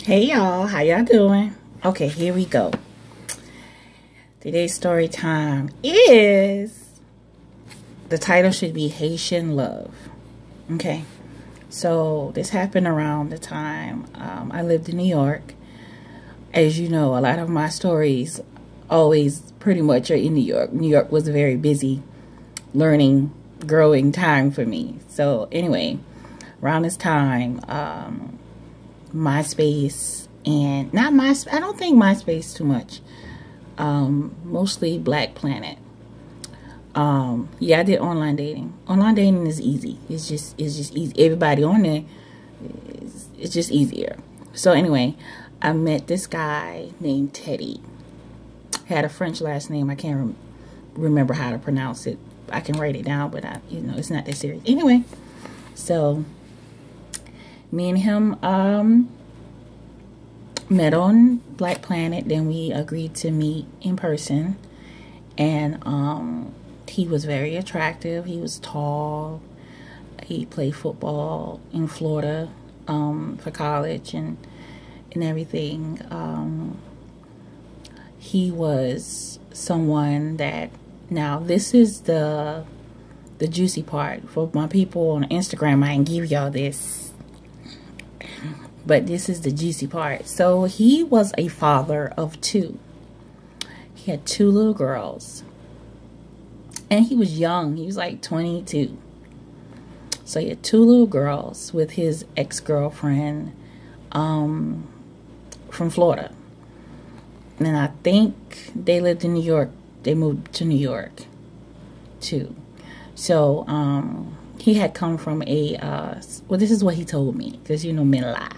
Hey y'all, how y'all doing? Okay, here we go. Today's story time is, the title should be Haitian Love. Okay, so this happened around the time I lived in New York. As you know, a lot of my stories always pretty much are in New York. New York was a very busy learning, growing time for me. So anyway, around this time, MySpace, and not MySpace, I don't think MySpace too much. Mostly Black Planet. Yeah, I did online dating. Online dating is easy. It's just easy. Everybody on there, it's just easier. So anyway, I met this guy named Teddy. Had a French last name. I can't remember how to pronounce it. I can write it down, but it's not that serious. Anyway, so me and him met on Black Planet. Then we agreed to meet in person, and he was very attractive. He was tall. He played football in Florida for college and everything. He was someone that, now this is the juicy part for my people on Instagram. I didn't give y'all this, but this is the juicy part. So he was a father of two. He had two little girls, and he was young. He was like 22. So he had two little girls with his ex-girlfriend from Florida. And I think they lived in New York. They moved to New York too. So he had come from a well, this is what he told me, because men lie.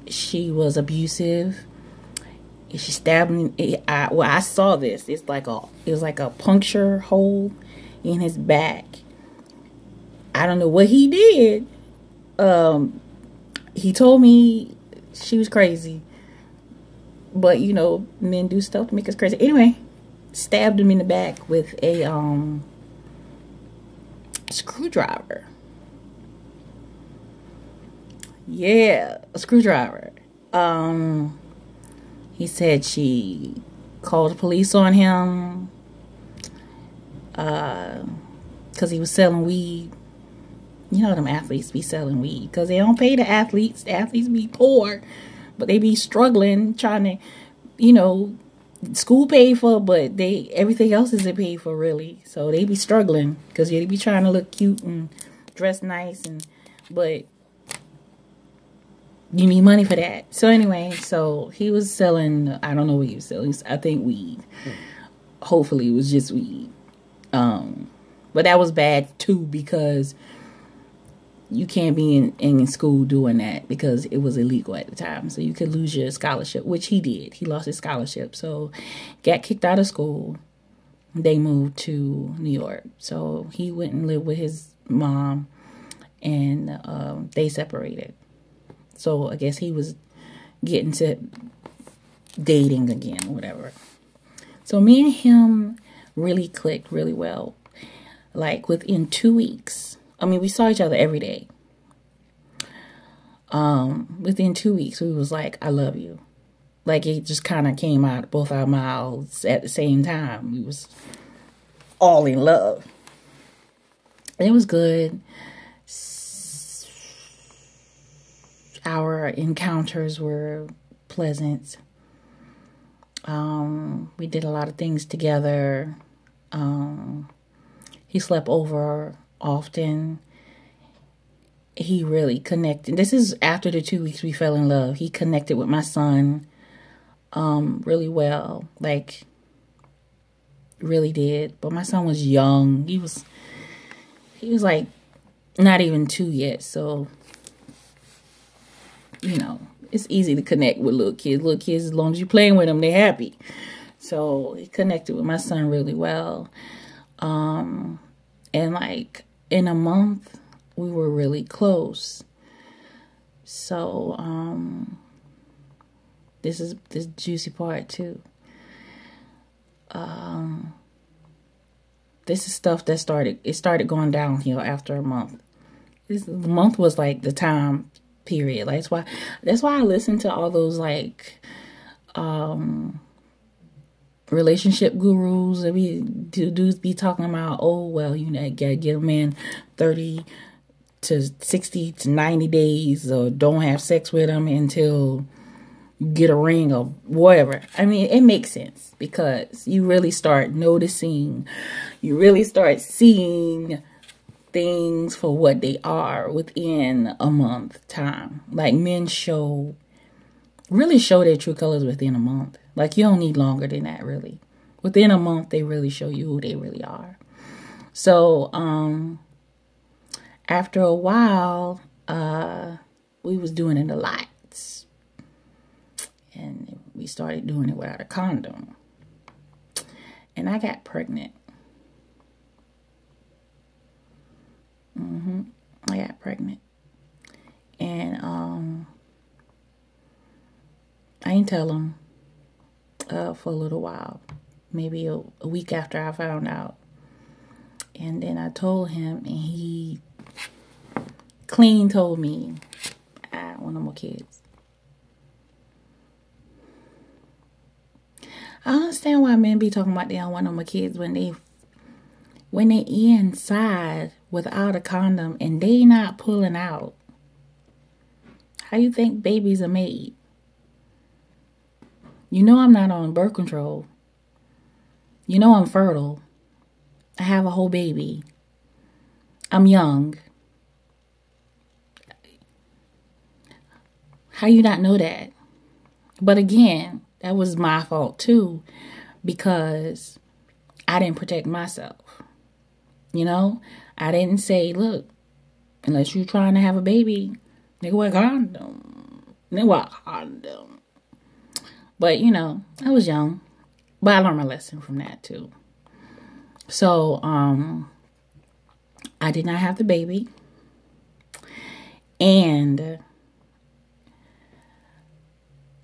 She was abusive. She stabbed me. I saw this. It was like a puncture hole in his back. I don't know what he did. He told me she was crazy, but men do stuff to make us crazy. Anyway, stabbed him in the back with a screwdriver. Yeah, a screwdriver. He said she called the police on him because he was selling weed. Them athletes be selling weed because they don't pay the athletes. The athletes be poor, but they be struggling trying to, school paid for, but everything else isn't paid for really. So they be struggling because they be trying to look cute and dress nice, but you need money for that. So anyway, so he was selling, I don't know what he was selling. I think weed. Hopefully it was just weed. But that was bad too, because you can't be in school doing that because it was illegal at the time. So you could lose your scholarship, which he did. He lost his scholarship. So got kicked out of school. They moved to New York. So he went and lived with his mom, and they separated. So I guess he was getting to dating again or whatever. So me and him really clicked really well. Like within 2 weeks. I mean, we saw each other every day. Within 2 weeks, we was like, I love you. Like, it just kind of came out both our mouths at the same time. We was all in love. And it was good. Our encounters were pleasant. We did a lot of things together. He slept over often. He really connected. This is after the 2 weeks we fell in love. He connected with my son really well. Like, really did. But my son was young. He was like not even 2 yet. So, it's easy to connect with little kids. Little kids, as long as you're playing with them, they're happy. So he connected with my son really well. And like in a month, we were really close. So this is this juicy part too. This is stuff that started going downhill after a month. This month was like the time period. Like, that's why I listen to all those like relationship gurus that dudes be talking about, oh well, you know, gotta get a man 30 to 60 to 90 days, or don't have sex with him until you get a ring or whatever. I mean, it makes sense because you really start noticing, you really start seeing things for what they are within a month time. Like, men really show their true colors within a month. Like, you don't need longer than that, really. Within a month, they really show you who they really are. So, after a while, we was doing it a lot. And we started doing it without a condom. And I got pregnant. I got pregnant. And I didn't tell him for a little while. Maybe a week after I found out. And then I told him, and he clean told me, I want no more kids. I understand why men be talking about they don't want no more kids when they inside without a condom and they not pulling out. How you think babies are made? You know I'm not on birth control. You know I'm fertile. I have a whole baby. I'm young. How you not know that? But again, that was my fault too, because I didn't protect myself. You know, I didn't say, look, unless you're trying to have a baby, nigga wear condom. Nigga wear condom. But, you know, I was young. But I learned my lesson from that too. So, I did not have the baby. And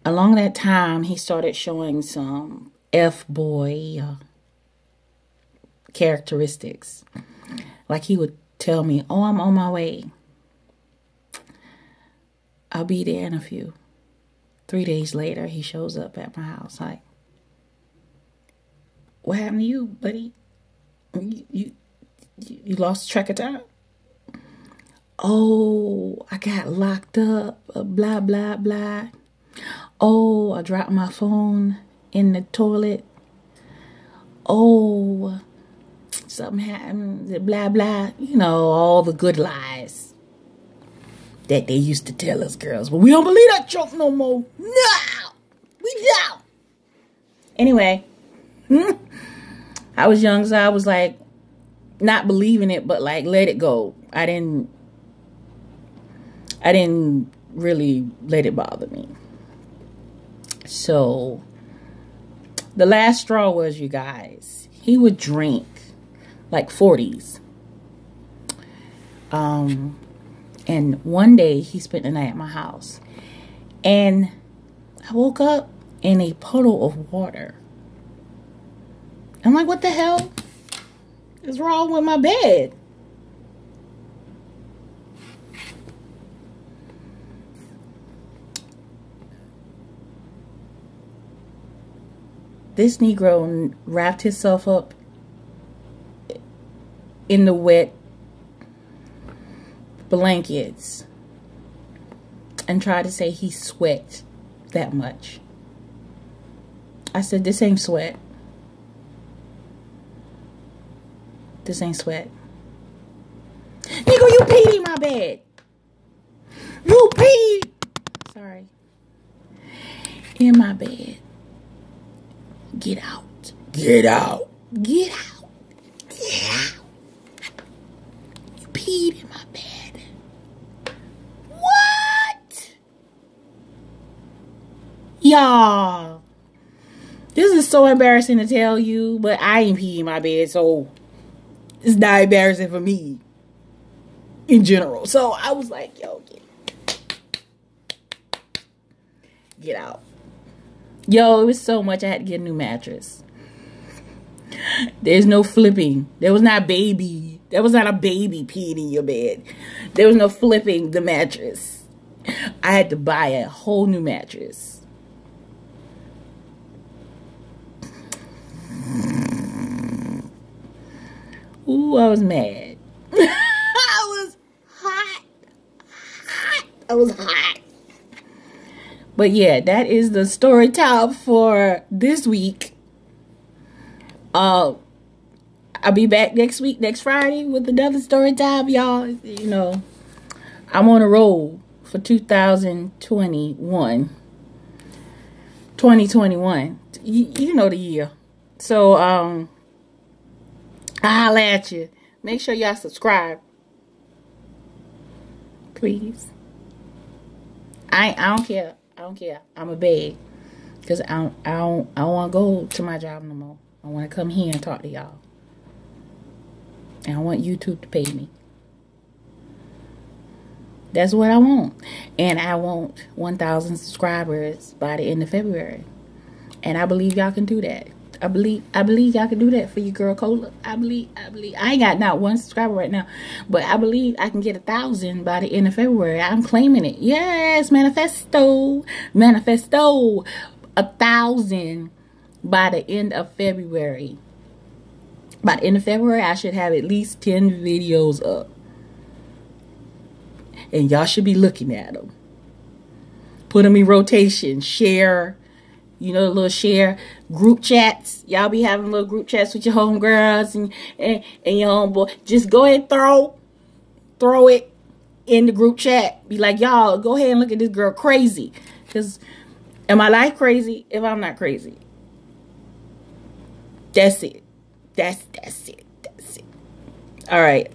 along that time, he started showing some F-boy characteristics. Like, he would tell me, oh, I'm on my way. I'll be there in a few. 3 days later, he shows up at my house like, what happened to you, buddy? You lost track of time? Oh, I got locked up, blah, blah, blah. Oh, I dropped my phone in the toilet. Oh, something happened, blah, blah. You know, all the good lies that they used to tell us girls. But we don't believe that junk no more. No! We don't! Anyway, I was young, so I was like, not believing it, but like, let it go. I didn't really let it bother me. So, the last straw was, you guys, he would drink like 40s. And one day he spent the night at my house. And I woke up in a puddle of water. I'm like, what the hell is wrong with my bed? This Negro wrapped himself up in the wet blankets and tried to say he sweat that much. I said, this ain't sweat. This ain't sweat. Nigga, you peed in my bed. You peed. Sorry. In my bed. Get out. Get out. Get out. Get out. You peed in my bed. What? Y'all. This is so embarrassing to tell you, but I ain't peed in my bed, so it's not embarrassing for me in general. So I was like, yo, get out. Yo, it was so much I had to get a new mattress. There's no flipping. There was not a baby peeing in your bed. There was no flipping the mattress. I had to buy a whole new mattress. Ooh, I was mad. I was hot. I was hot. But yeah, that is the story time for this week. I'll be back next week, next Friday, with another story time, y'all. You know, I'm on a roll for 2021. 2021. You know the year. So, I'll holler at you. Make sure y'all subscribe. Please. I don't care. I don't care. I'm a beg. Because I don't want to go to my job no more. I want to come here and talk to y'all. And I want YouTube to pay me. That's what I want. And I want 1,000 subscribers by the end of February. And I believe y'all can do that. I believe y'all can do that for your girl Cola. I believe. I ain't got not one subscriber right now, but I believe I can get 1,000 by the end of February. I'm claiming it. Yes, manifesto. 1,000 by the end of February. By the end of February, I should have at least 10 videos up. And y'all should be looking at them. Put them in rotation. Share. You know, the little share group chats. Y'all be having little group chats with your homegirls and your homeboy. Just go ahead and throw it in the group chat. Be like, y'all, go ahead and look at this girl crazy. Because am I like crazy if I'm not crazy? That's it. That's it. That's it. All right.